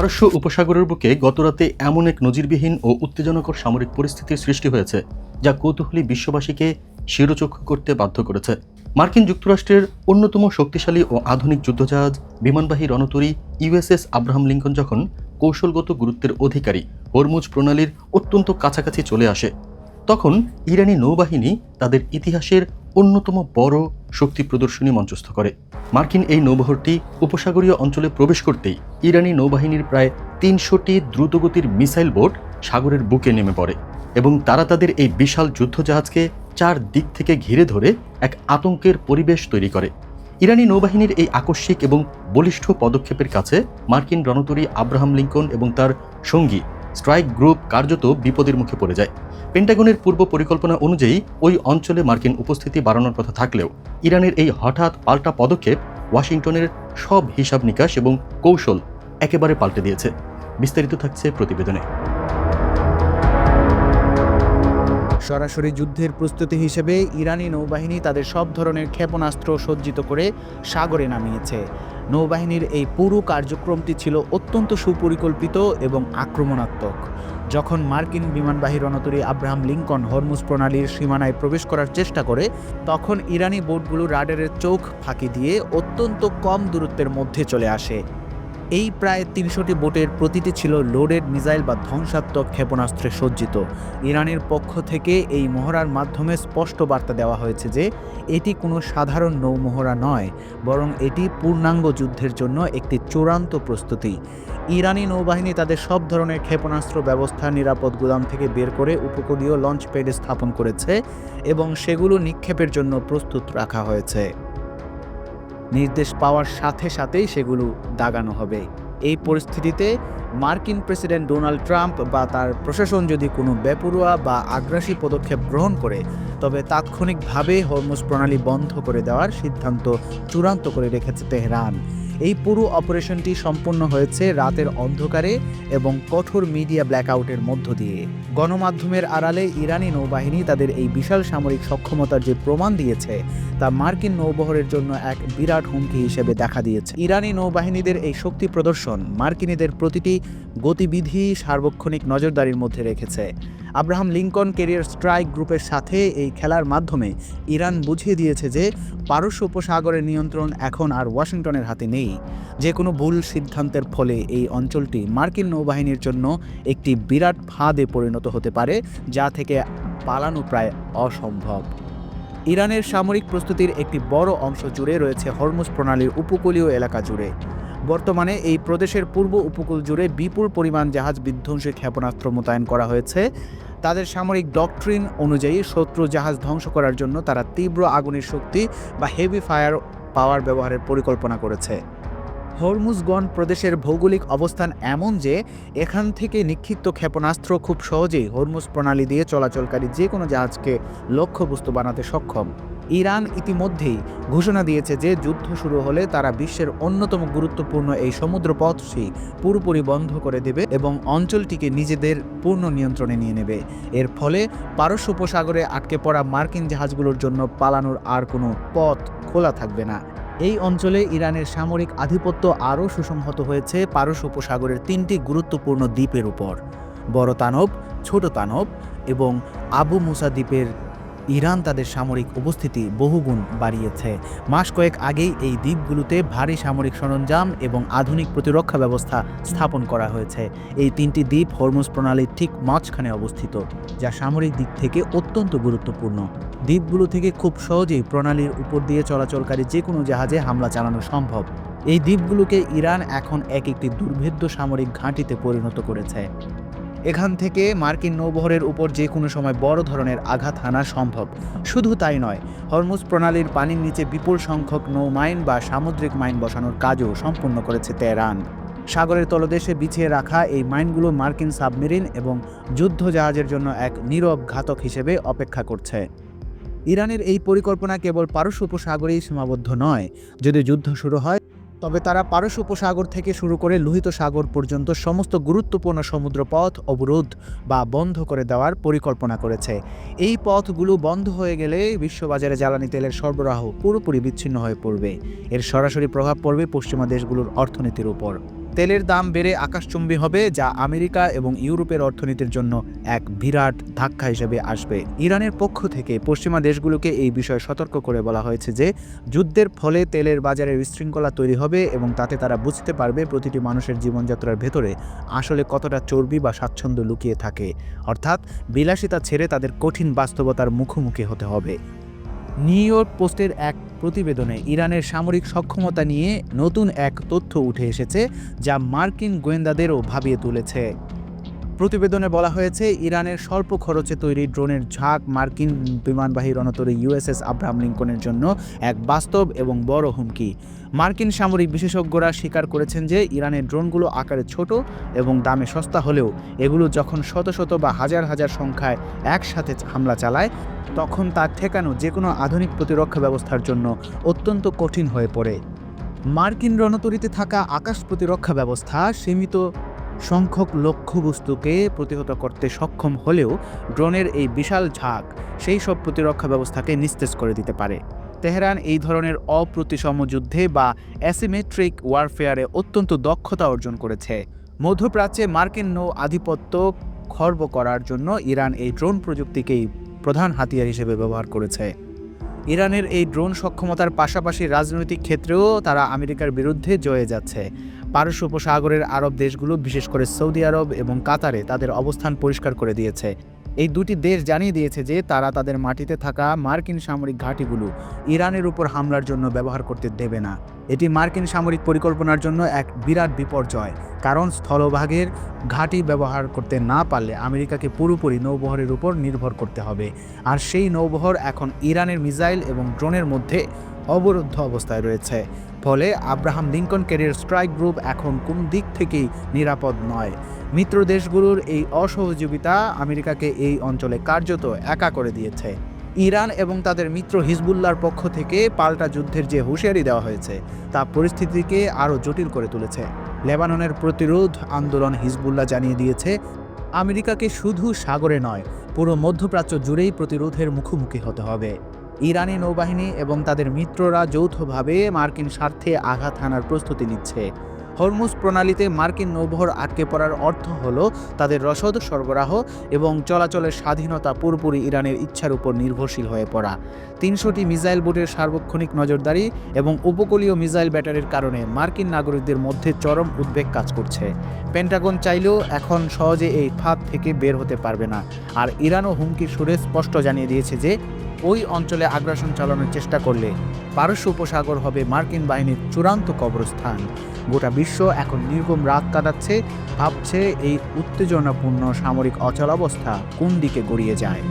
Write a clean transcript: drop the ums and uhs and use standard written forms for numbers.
পারস্য উপসাগরের বুকে গতরাতে এমন এক নজিরবিহীন ও উত্তেজনাকর সামরিক পরিস্থিতির সৃষ্টি হয়েছে যা কৌতূহলী বিশ্ববাসীকে শিরোচক্ষু করতে বাধ্য করেছে। মার্কিন যুক্তরাষ্ট্রের অন্যতম শক্তিশালী ও আধুনিক যুদ্ধজাহাজ বিমানবাহী রণতরী ইউএসএস আব্রাহাম লিঙ্কন যখন কৌশলগত গুরুত্বের অধিকারী হরমুজ প্রণালীর অত্যন্ত কাছাকাছি চলে আসে, তখন ইরানি নৌবাহিনী তাদের ইতিহাসের অন্যতম বড় শক্তি প্রদর্শনী মঞ্চস্থ করে। মার্কিন এই নৌবহরটি উপসাগরীয় অঞ্চলে প্রবেশ করতেই ইরানি নৌবাহিনীর প্রায় ৩০০টি দ্রুতগতির মিসাইল বোট সাগরের বুকে নেমে পড়ে এবং তারা তাদের এই বিশাল যুদ্ধজাহাজকে চার দিক থেকে ঘিরে ধরে এক আতঙ্কের পরিবেশ তৈরি করে। ইরানি নৌবাহিনীর এই আকস্মিক এবং বলিষ্ঠ পদক্ষেপের কাছে মার্কিন রণতরী আব্রাহাম লিঙ্কন এবং তার সঙ্গী স্ট্রাইক গ্রুপ কার্যত বিপদের মুখে পড়ে যায়। পেন্টাগনের পূর্ব পরিকল্পনা অনুযায়ী ওই অঞ্চলে মার্কিন উপস্থিতি বাড়ানোর কথা থাকলেও ইরানের এই হঠাৎ পাল্টা পদক্ষেপ ওয়াশিংটনের সব হিসাব নিকাশ এবং কৌশল একেবারে পাল্টে দিয়েছে। বিস্তারিত থাকছে প্রতিবেদনে। সরাসরি যুদ্ধের প্রস্তুতি হিসেবে ইরানি নৌবাহিনী তাদের সব ধরনের ক্ষেপণাস্ত্র সজ্জিত করে সাগরে নামিয়েছে। নৌবাহিনীর এই পুরো কার্যক্রমটি ছিল অত্যন্ত সুপরিকল্পিত এবং আক্রমণাত্মক। যখন মার্কিন বিমানবাহী রণতরী আব্রাহাম লিঙ্কন হরমুজ প্রণালীর সীমানায় প্রবেশ করার চেষ্টা করে, তখন ইরানি বোটগুলো রাডারের চোখ ফাঁকি দিয়ে অত্যন্ত কম দূরত্বের মধ্যে চলে আসে। এই প্রায় ৩০০টি বোটের প্রতিটি ছিল লোডেড মিসাইল বা ধ্বংসাত্মক ক্ষেপণাস্ত্রে সজ্জিত। ইরানের পক্ষ থেকে এই মহড়ার মাধ্যমে স্পষ্ট বার্তা দেওয়া হয়েছে যে এটি কোনো সাধারণ নৌমহড়া নয়, বরং এটি পূর্ণাঙ্গ যুদ্ধের জন্য একটি চূড়ান্ত প্রস্তুতি। ইরানি নৌবাহিনী তাদের সব ধরনের ক্ষেপণাস্ত্র ব্যবস্থা নিরাপদ গুদাম থেকে বের করে উপকূলীয় লঞ্চ প্যাডে স্থাপন করেছে এবং সেগুলো নিক্ষেপের জন্য প্রস্তুত রাখা হয়েছে। নির্দেশ পাওয়ার সাথে সাথেই সেগুলো দাগানো হবে। এই পরিস্থিতিতে মার্কিন প্রেসিডেন্ট ডোনাল্ড ট্রাম্প বা তার প্রশাসন যদি কোনো বেপরোয়া বা আগ্রাসী পদক্ষেপ গ্রহণ করে, তবে তাৎক্ষণিকভাবে হরমুজ প্রণালী বন্ধ করে দেওয়ার সিদ্ধান্ত চূড়ান্ত করে রেখেছে তেহরান। এই পুরো অপারেশনটি সম্পন্ন হয়েছে রাতের অন্ধকারে এবং কঠোর মিডিয়া ব্ল্যাকআউটের মধ্য দিয়ে। গণমাধ্যমের আড়ালে ইরানি নৌবাহিনী তাদের এই বিশাল সামরিক সক্ষমতার যে প্রমাণ দিয়েছে, তা মার্কিন নৌবহরের জন্য এক বিরাট হুমকি হিসেবে দেখা দিয়েছে। ইরানি নৌবাহিনীদের এই শক্তি প্রদর্শন মার্কিনীদের প্রতিটি গতিবিধি সার্বক্ষণিক নজরদারির মধ্যে রেখেছে। আব্রাহাম লিঙ্কন ক্যারিয়ার স্ট্রাইক গ্রুপের সাথে এই খেলার মাধ্যমে ইরান বুঝিয়ে দিয়েছে যে পারস্য উপসাগরের নিয়ন্ত্রণ এখন আর ওয়াশিংটনের হাতে নেই। যে কোনো ভুল সিদ্ধান্তের ফলে এই অঞ্চলটি মার্কিন নৌবাহিনীর জন্য একটি বিরাট ফাঁদে পরিণত হতে পারে, যা থেকে পালানো প্রায় অসম্ভব। ইরানের সামরিক প্রস্তুতির একটি বড় অংশ জুড়ে রয়েছে হরমুজ প্রণালীর উপকূলীয় এলাকা জুড়ে। বর্তমানে এই প্রদেশের পূর্ব উপকূল জুড়ে বিপুল পরিমাণ জাহাজ বিধ্বংসী ক্ষেপণাস্ত্র মোতায়েন করা হয়েছে। তাদের সামরিক ডক্ট্রিন অনুযায়ী শত্রু জাহাজ ধ্বংস করার জন্য তারা তীব্র আগুনের শক্তি বা হেভি ফায়ার পাওয়ার ব্যবহারের পরিকল্পনা করেছে। হরমুজগন প্রদেশের ভৌগোলিক অবস্থান এমন যে এখান থেকে নিক্ষিপ্ত ক্ষেপণাস্ত্র খুব সহজেই হরমুজ প্রণালী দিয়ে চলাচলকারী যে কোনো জাহাজকে লক্ষ্যবস্তু বানাতে সক্ষম। ইরান ইতিমধ্যেই ঘোষণা দিয়েছে যে যুদ্ধ শুরু হলে তারা বিশ্বের অন্যতম গুরুত্বপূর্ণ এই সমুদ্রপথটি পুরোপুরি বন্ধ করে দেবে এবং অঞ্চলটিকে নিজেদের পূর্ণ নিয়ন্ত্রণে নিয়ে নেবে। এর ফলে পারস্য উপসাগরে আটকে পড়া মার্কিন জাহাজগুলোর জন্য পালানোর আর কোনো পথ খোলা থাকবে না। এই অঞ্চলে ইরানের সামরিক আধিপত্য আরও সুসংহত হয়েছে পারস্য উপসাগরের 3টি গুরুত্বপূর্ণ দ্বীপের উপর। বড় তানব, ছোট তানব এবং আবু মুসা দ্বীপের ইরান তাদের সামরিক উপস্থিতি বহুগুণ বাড়িয়েছে। মাস কয়েক আগেই এই দ্বীপগুলোতে ভারী সামরিক সরঞ্জাম এবং আধুনিক প্রতিরক্ষা ব্যবস্থা স্থাপন করা হয়েছে। এই 3টি দ্বীপ হরমুজ প্রণালীর ঠিক মাঝখানে অবস্থিত, যা সামরিক দিক থেকে অত্যন্ত গুরুত্বপূর্ণ। দ্বীপগুলো থেকে খুব সহজেই প্রণালীর উপর দিয়ে চলাচলকারী যে কোনো জাহাজে হামলা চালানো সম্ভব। এই দ্বীপগুলোকে ইরান এখন একটি দুর্ভেদ্য সামরিক ঘাঁটিতে পরিণত করেছে। এখান থেকে মার্কিন নৌবহরের উপর যে কোনো সময় বড় ধরনের আঘাত হানা সম্ভব। শুধু তাই নয়, হরমুজ প্রণালীর পানির নিচে বিপুল সংখ্যক নৌ মাইন বা সামুদ্রিক মাইন বসানোর কাজও সম্পন্ন করেছে তেহরান। সাগরের তলদেশে বিছিয়ে রাখা এই মাইনগুলো মার্কিন সাবমেরিন এবং যুদ্ধ জাহাজের জন্য এক নীরব ঘাতক হিসেবে অপেক্ষা করছে। ইরানের এই পরিকল্পনা কেবল পারস্য উপসাগরেই সীমাবদ্ধ নয়। যদি যুদ্ধ শুরু হয়, তবে তারা পারস্য উপসাগর থেকে শুরু করে লোহিত সাগর পর্যন্ত সমস্ত গুরুত্বপূর্ণ সমুদ্রপথ অবরোধ বা বন্ধ করে দেওয়ার পরিকল্পনা করেছে। এই পথগুলো বন্ধ হয়ে গেলে বিশ্ববাজারে জ্বালানি তেলের সরবরাহ পুরোপুরি বিচ্ছিন্ন হয়ে পড়বে। এর সরাসরি প্রভাব পড়বে পশ্চিমা দেশগুলোর অর্থনীতির উপর। তেলের দাম বেড়ে আকাশচুম্বী হবে, যা আমেরিকা এবং ইউরোপের অর্থনীতির জন্য এক বিরাট ধাক্কা হিসেবে আসবে। ইরানের পক্ষ থেকে পশ্চিমা দেশগুলোকে এই বিষয়ে সতর্ক করে বলা হয়েছে যে যুদ্ধের ফলে তেলের বাজারে বিশৃঙ্খলা তৈরি হবে এবং তাতে তারা বুঝতে পারবে প্রতিটি মানুষের জীবনযাত্রার ভেতরে আসলে কতটা চর্বি বা স্বাচ্ছন্দ্য লুকিয়ে থাকে। অর্থাৎ বিলাসিতা ছেড়ে তাদের কঠিন বাস্তবতার মুখোমুখি হতে হবে। নিউ ইয়র্ক পোস্টের এক প্রতিবেদনে ইরানের সামরিক সক্ষমতা নিয়ে নতুন এক তথ্য উঠে এসেছে, যা মার্কিন গোয়েন্দাদেরও ভাবিয়ে তুলেছে। প্রতিবেদনে বলা হয়েছে, ইরানের স্বল্প খরচে তৈরি ড্রোনের ঝাঁক মার্কিন বিমানবাহী রণতরী ইউএসএস আব্রাহাম লিঙ্কনের জন্য এক বাস্তব এবং বড় হুমকি। মার্কিন সামরিক বিশেষজ্ঞরা স্বীকার করেছেন যে ইরানের ড্রোনগুলো আকারে ছোট এবং দামে সস্তা হলেও এগুলো যখন শত শত বা হাজার হাজার সংখ্যায় একসাথে হামলা চালায় তখন তা ঠেকানো যে কোনো আধুনিক প্রতিরক্ষা ব্যবস্থার জন্য অত্যন্ত কঠিন হয়ে পড়ে। মার্কিন রণতরীতে থাকা আকাশ প্রতিরক্ষা ব্যবস্থা সীমিত সংখ্যক লক্ষ্যবস্তুকে প্রতিহত করতে সক্ষম হলেও ড্রোনের এই বিশাল ঝাঁক সেই সব প্রতিরক্ষা ব্যবস্থাকে নিস্তেজ করে দিতে পারে। তেহরান এই ধরনের অপ্রতিসম যুদ্ধে বা অ্যাসিমেট্রিক ওয়ারফেয়ারে অত্যন্ত দক্ষতা অর্জন করেছে। মধ্যপ্রাচ্যে মার্কিন নৌ আধিপত্য খর্ব করার জন্য ইরান এই ড্রোন প্রযুক্তিকেই প্রধান হাতিয়ার হিসেবে ব্যবহার করেছে। ইরানের এই ড্রোন সক্ষমতার পাশাপাশি রাজনৈতিক ক্ষেত্রেও তারা আমেরিকার বিরুদ্ধে জয়ে যাচ্ছে। পারস্য উপসাগরের আরব দেশগুলো, বিশেষ করে সৌদি আরব এবং কাতারে তাদের অবস্থান পরিষ্কার করে দিয়েছে। এই দুটি দেশ জানিয়ে দিয়েছে যে তারা তাদের মাটিতে থাকা মার্কিন সামরিক ঘাঁটিগুলো ইরানের উপর হামলার জন্য ব্যবহার করতে দেবে না। এটি মার্কিন সামরিক পরিকল্পনার জন্য এক বিরাট বিপর্যয়, কারণ স্থলভাগের ঘাঁটি ব্যবহার করতে না পারলে আমেরিকাকে পুরোপুরি নৌবহরের উপর নির্ভর করতে হবে। আর সেই নৌবহর এখন ইরানের মিসাইল এবং ড্রোনের মধ্যে অবরুদ্ধ অবস্থায় রয়েছে। ফলে Abraham Lincoln career strike group এখন কোন দিক থেকেই নিরাপদ নয়। মিত্র দেশগুলোর এই অসহযোগিতা আমেরিকাকে এই অঞ্চলে কার্যত একা করে দিয়েছে। ইরান এবং তাদের মিত্র হিজবুল্লাহর পক্ষ থেকে পাল্টা যুদ্ধের যে হুঁশিয়ারি দেওয়া হয়েছে তা পরিস্থিতিকে আরও জটিল করে তুলেছে। লেবাননের প্রতিরোধ আন্দোলন হিজবুল্লাহ জানিয়ে দিয়েছে, আমেরিকাকে শুধু সাগরে নয়, পুরো মধ্যপ্রাচ্য জুড়েই প্রতিরোধের মুখোমুখি হতে হবে। ইরানি নৌবাহিনী এবং তাদের মিত্ররা যৌথভাবে মার্কিন স্বার্থে আঘাত হানার প্রস্তুতি নিচ্ছে। হরমুজ প্রণালীতে মার্কিন নৌবহর আটকে পড়ার অর্থ হল তাদের রসদ সরবরাহ এবং চলাচলের স্বাধীনতা পুরোপুরি ইরানের ইচ্ছার উপর নির্ভরশীল হয়ে পড়া। 300টি মিসাইল বোটের সার্বক্ষণিক নজরদারি এবং উপকূলীয় মিসাইল ব্যাটারির কারণে মার্কিন নাগরিকদের মধ্যে চরম উদ্বেগ কাজ করছে। পেন্টাগন চাইলেও এখন সহজে এই ফাঁদ থেকে বের হতে পারবে না। আর ইরানও হুমকির সুরে স্পষ্ট জানিয়ে দিয়েছে যে ওই অঞ্চলে আগ্রাসন চালানোর চেষ্টা করলে পারস্য উপসাগর হবে মার্কিন বাহিনীর চূড়ান্ত কবরস্থান। গোটা বিশ্ব এখন নির্গম রাত কাটাচ্ছে, ভাবছে এই উত্তেজনাপূর্ণ সামরিক অচলাবস্থা কোন দিকে গড়িয়ে যায়।